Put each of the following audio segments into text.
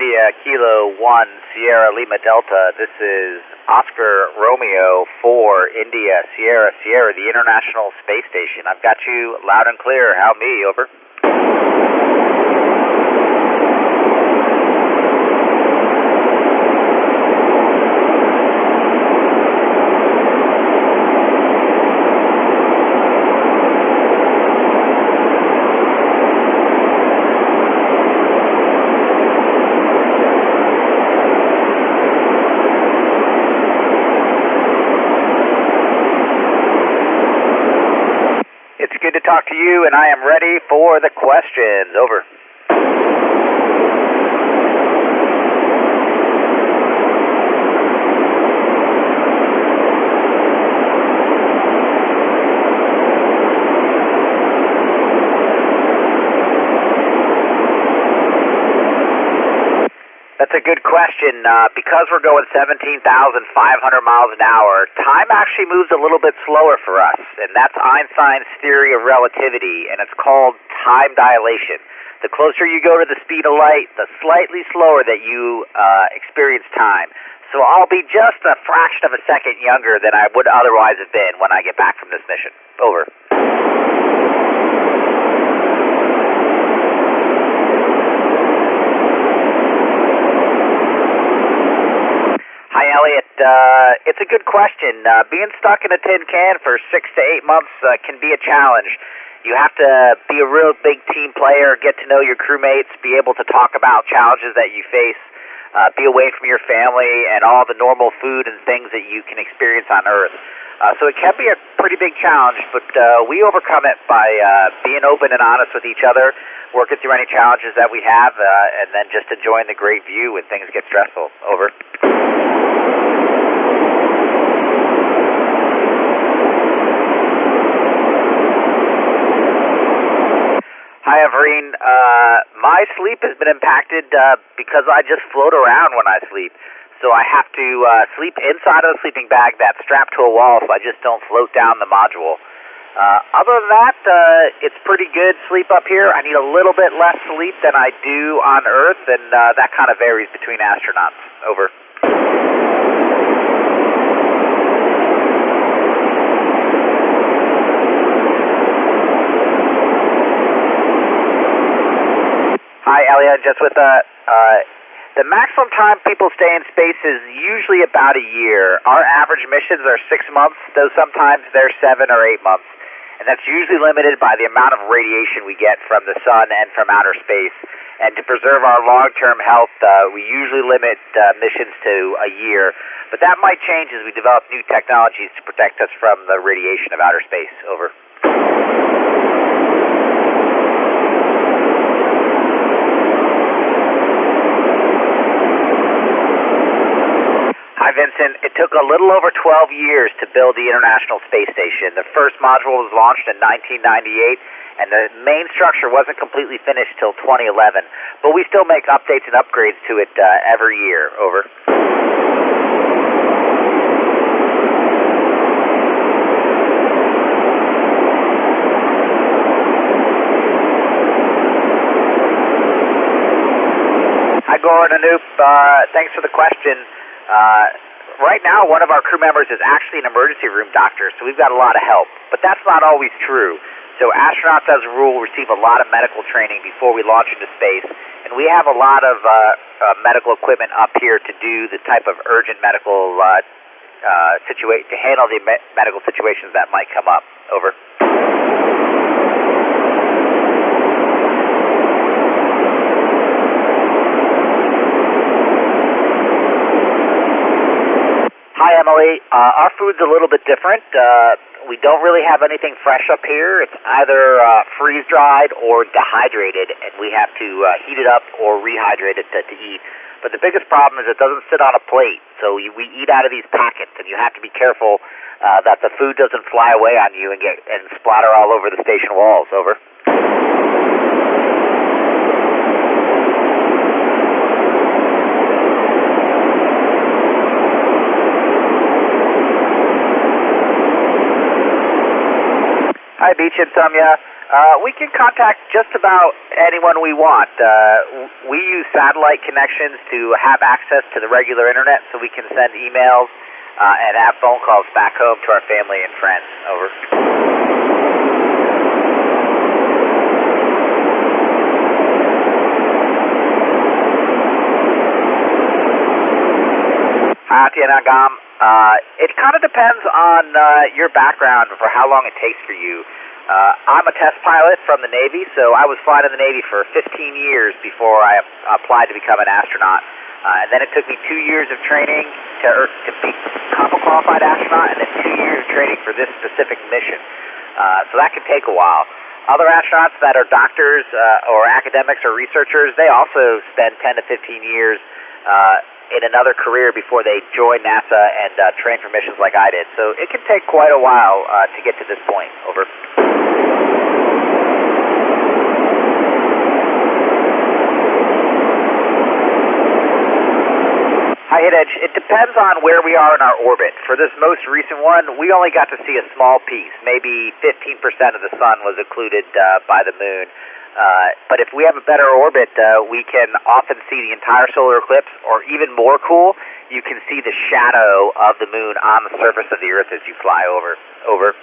India Kilo 1 Sierra Lima Delta. This is Oscar Romeo for India Sierra Sierra, the International Space Station. I've got you loud and clear. How me? Over. It's good to talk to you, and I am ready for the questions. Over. That's a good question. Because we're going 17,500 miles an hour, time actually moves a little bit slower for us, and that's Einstein's theory of relativity, and it's called time dilation. The closer you go to the speed of light, the slightly slower that you experience time. So I'll be just a fraction of a second younger than I would otherwise have been when I get back from this mission. Over. Hi, Elliot. It's a good question. Being stuck in a tin can for 6 to 8 months can be a challenge. You have to be a real big team player, get to know your crewmates, be able to talk about challenges that you face, be away from your family and all the normal food and things that you can experience on Earth. So it can be a pretty big challenge, but we overcome it by being open and honest with each other, working through any challenges that we have, and then just enjoying the great view when things get stressful. Over. Hi, Everine. My sleep has been impacted because I just float around when I sleep. So I have to sleep inside of the sleeping bag that's strapped to a wall so I just don't float down the module. Other than that, it's pretty good sleep up here. I need a little bit less sleep than I do on Earth, and that kind of varies between astronauts. Over. Hi, Elliot. Just with the maximum time people stay in space is usually about a year. Our average missions are 6 months, though sometimes they're 7 or 8 months. And that's usually limited by the amount of radiation we get from the sun and from outer space. And to preserve our long-term health, we usually limit missions to a year. But that might change as we develop new technologies to protect us from the radiation of outer space. Over. Hi, Vincent. It took a little over 12 years to build the International Space Station. The first module was launched in 1998, and the main structure wasn't completely finished till 2011. But we still make updates and upgrades to it every year. Over. Hi, Gordon Anoop. Thanks for the question. Right now, one of our crew members is actually an emergency room doctor, so we've got a lot of help. But that's not always true. So astronauts, as a rule, receive a lot of medical training before we launch into space, and we have a lot of medical equipment up here to do the type of urgent medical to handle the medical situations that might come up. Over. Hi, Emily. Our food's a little bit different. We don't really have anything fresh up here. It's either freeze-dried or dehydrated, and we have to heat it up or rehydrate it to eat. But the biggest problem is it doesn't sit on a plate, so we eat out of these packets, and you have to be careful that the food doesn't fly away on you and splatter all over the station walls. Over. Hi, Beach. reach in some, we can contact just about anyone we want. We use satellite connections to have access to the regular internet, so we can send emails and have phone calls back home to our family and friends. Over. Hathaway. It kind of depends on your background for how long it takes for you. I'm a test pilot from the Navy, so I was flying in the Navy for 15 years before I applied to become an astronaut. And then it took me 2 years of training to become a qualified astronaut, and then 2 years of training for this specific mission. So that can take a while. Other astronauts that are doctors or academics or researchers, they also spend 10 to 15 years in another career before they join NASA and train for missions like I did. So it can take quite a while to get to this point. Over. Hi, Hit Edge. It depends on where we are in our orbit. For this most recent one, we only got to see a small piece. Maybe 15% of the sun was occluded by the moon. But if we have a better orbit, we can often see the entire solar eclipse, or even more cool, you can see the shadow of the moon on the surface of the Earth as you fly over. Over.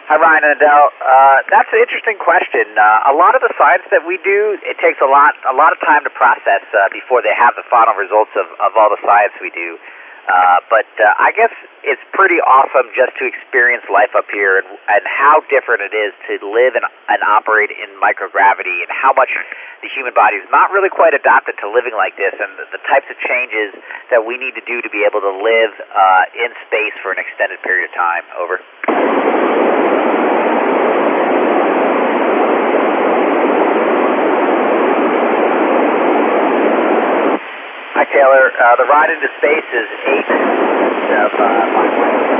Hi, Ryan and Adele. That's an interesting question. A lot of the science that we do, it takes a lot of time to process before they have the final results of all the science we do. But I guess it's pretty awesome just to experience life up here and how different it is to live and operate in microgravity, and how much the human body is not really quite adapted to living like this, and the types of changes that we need to do to be able to live in space for an extended period of time. Over. Hi, Taylor. The ride into space is 8 of my